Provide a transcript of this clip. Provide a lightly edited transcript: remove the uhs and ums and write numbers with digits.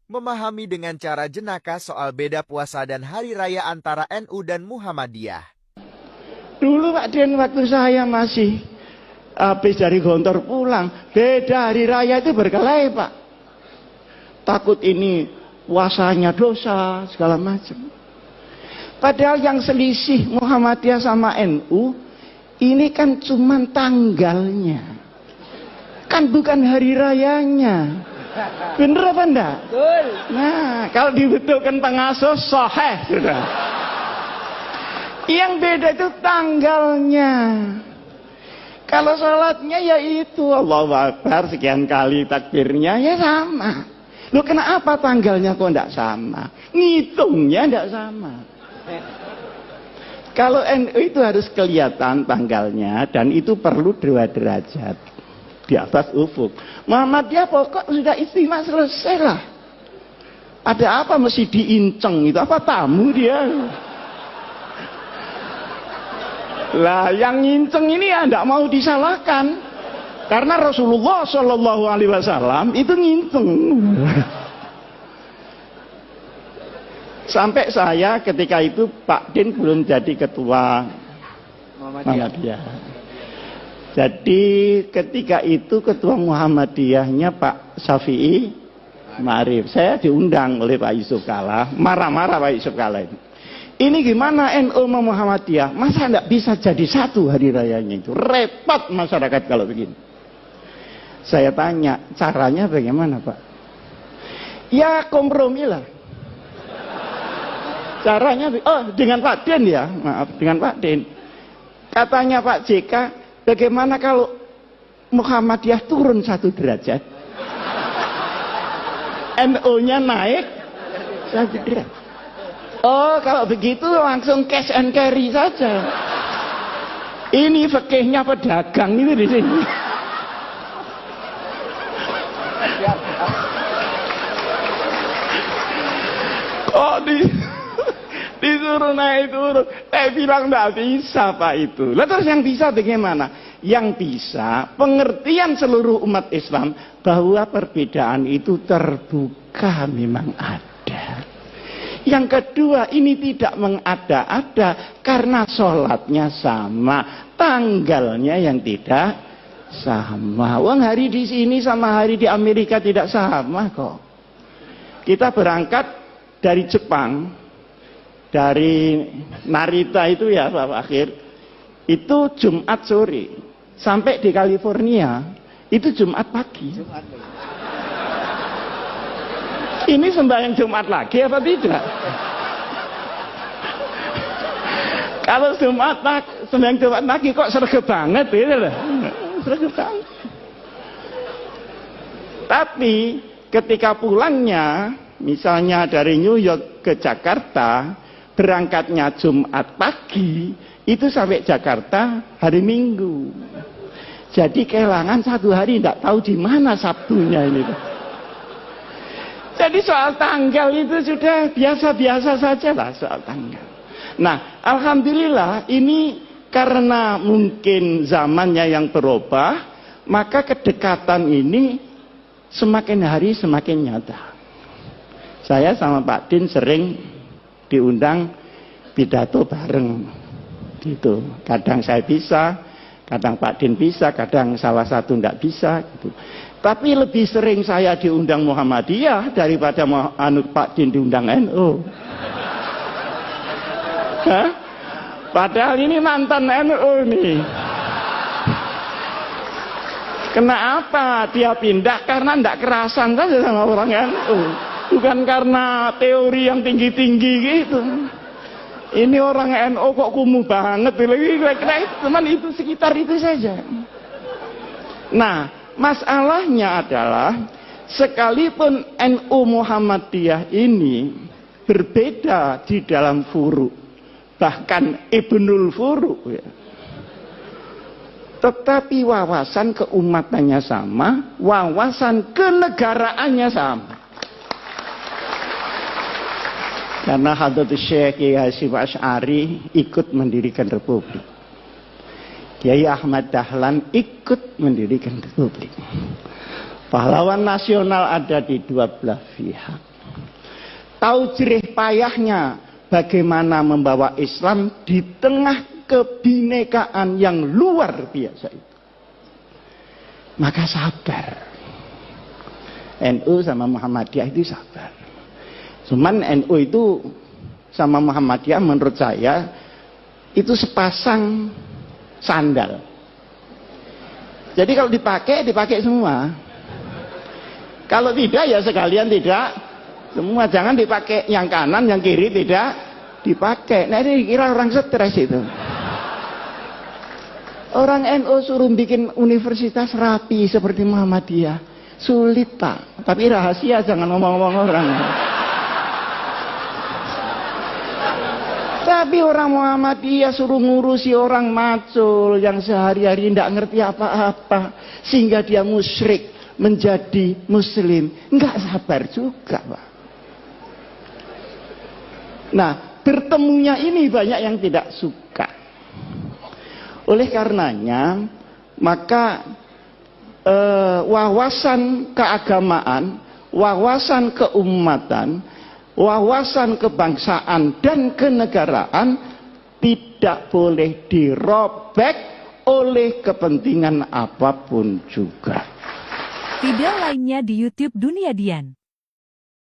Memahami dengan cara jenaka soal beda puasa dan hari raya antara NU dan Muhammadiyah. Dulu Pak Den, waktu saya masih habis dari Gontor pulang, beda hari raya itu berkelahi Pak. Takut ini puasanya dosa segala macam. Padahal yang selisih Muhammadiyah sama NU ini kan cuman tanggalnya, kan bukan hari rayanya. Bener apa enggak? Betul. Nah, kalau dibetulkan pengasuh sahih sudah. Yang beda itu tanggalnya. Kalau sholatnya ya itu Allahu Akbar sekian kali takbirnya ya sama. Loh kenapa tanggalnya kok enggak sama? Ngitungnya enggak sama. Kalau NU itu harus kelihatan tanggalnya dan itu perlu 2 derajat di atas ufuk. Muhammadiyah pokok sudah istimewa selesai lah. Ada apa mesti diinceng itu? Apa tamu dia? Lah yang nginceng ini ya tidak mau disalahkan. Karena Rasulullah Shallallahu Alaihi Wasallam itu nginceng. Sampai saya ketika itu Pak Din belum jadi ketua Muhammadiyah. Jadi ketika itu ketua Muhammadiyahnya Pak Syafi'i Ma'arif. Saya diundang oleh Pak Yusuf Kalla. Marah-marah Pak Yusuf Kalla itu. Ini gimana NU sama Muhammadiyah? Masa enggak bisa jadi satu hari rayanya itu? Repot masyarakat kalau begini. Saya tanya, caranya bagaimana Pak? Ya kompromi lah. Caranya, dengan Pak Den ya, maaf, dengan Pak Den. Katanya Pak JK, bagaimana kalau Muhammadiyah turun 1 derajat? NU-nya naik 1 derajat. Oh, kalau begitu langsung cash and carry saja. Ini fikihnya pedagang itu di sini. Kok disuruh naik turun? Saya bilang enggak bisa Pak itu. Lalu terus yang bisa bagaimana? Yang bisa pengertian seluruh umat Islam bahwa perbedaan itu terbuka memang ada. Yang kedua, ini tidak mengada-ada karena sholatnya sama, tanggalnya yang tidak sama. Wong hari di sini sama hari di Amerika tidak sama kok. Kita berangkat dari Jepang, dari Narita itu ya Pak Akhir, itu Jumat sore, sampai di California itu Jumat pagi. Ini sembahyang Jumat lagi apa tidak? Kalau sembahyang Jumat lagi kok sergap banget gitu loh. Sergap banget. Tapi ketika pulangnya, misalnya dari New York ke Jakarta, berangkatnya Jumat pagi, itu sampai Jakarta hari Minggu. Jadi kehilangan 1 hari, tidak tahu di mana Sabtunya ini. Jadi soal tanggal itu sudah biasa-biasa saja lah soal tanggal. Nah, alhamdulillah ini karena mungkin zamannya yang berubah, maka kedekatan ini semakin hari semakin nyata. Saya sama Pak Din sering diundang pidato bareng gitu. Kadang saya bisa, kadang Pak Din bisa, kadang salah satu tidak bisa gitu. Tapi lebih sering saya diundang Muhammadiyah daripada Pak Din diundang NU. Hah? Padahal ini mantan NU nih. Kenapa dia pindah? Karena tidak kerasan saja sama orang NU. Bukan karena teori yang tinggi-tinggi gitu. Ini orang NU kok kumuh banget. Kira-kira itu, cuman itu sekitar itu saja. Nah, masalahnya adalah sekalipun NU Muhammadiyah ini berbeda di dalam furu, bahkan ibnul furu ya. Tetapi wawasan keumatannya sama, wawasan kenegaraannya sama. Karena Hadratus Syekh Kiai Hasyim Asy'ari ikut mendirikan republik. Kiai Ahmad Dahlan ikut mendirikan republik. Pahlawan nasional ada di 2 belah pihak. tahu jerih payahnya bagaimana membawa Islam di tengah kebinekaan yang luar biasa itu. Maka sabar. NU sama Muhammadiyah itu sabar. Cuman NU itu sama Muhammadiyah menurut saya itu sepasang sandal. Jadi kalau dipakai semua. Kalau tidak ya sekalian tidak semua. Jangan dipakai yang kanan, yang kiri tidak dipakai. Nah ini kira orang stres itu. Orang NU suruh bikin universitas rapi seperti Muhammadiyah. Sulit Pak. Tapi rahasia, jangan ngomong-ngomong orang. Tapi orang Muhammadiyah suruh ngurusi orang macul yang sehari-hari tidak ngerti apa-apa. Sehingga dia musyrik menjadi muslim. Enggak sabar juga Pak. Nah, bertemunya ini banyak yang tidak suka. Oleh karenanya, maka wawasan keagamaan, wawasan keumatan, wawasan kebangsaan dan kenegaraan tidak boleh dirobek oleh kepentingan apapun juga. Video lainnya di YouTube Dunia Dian.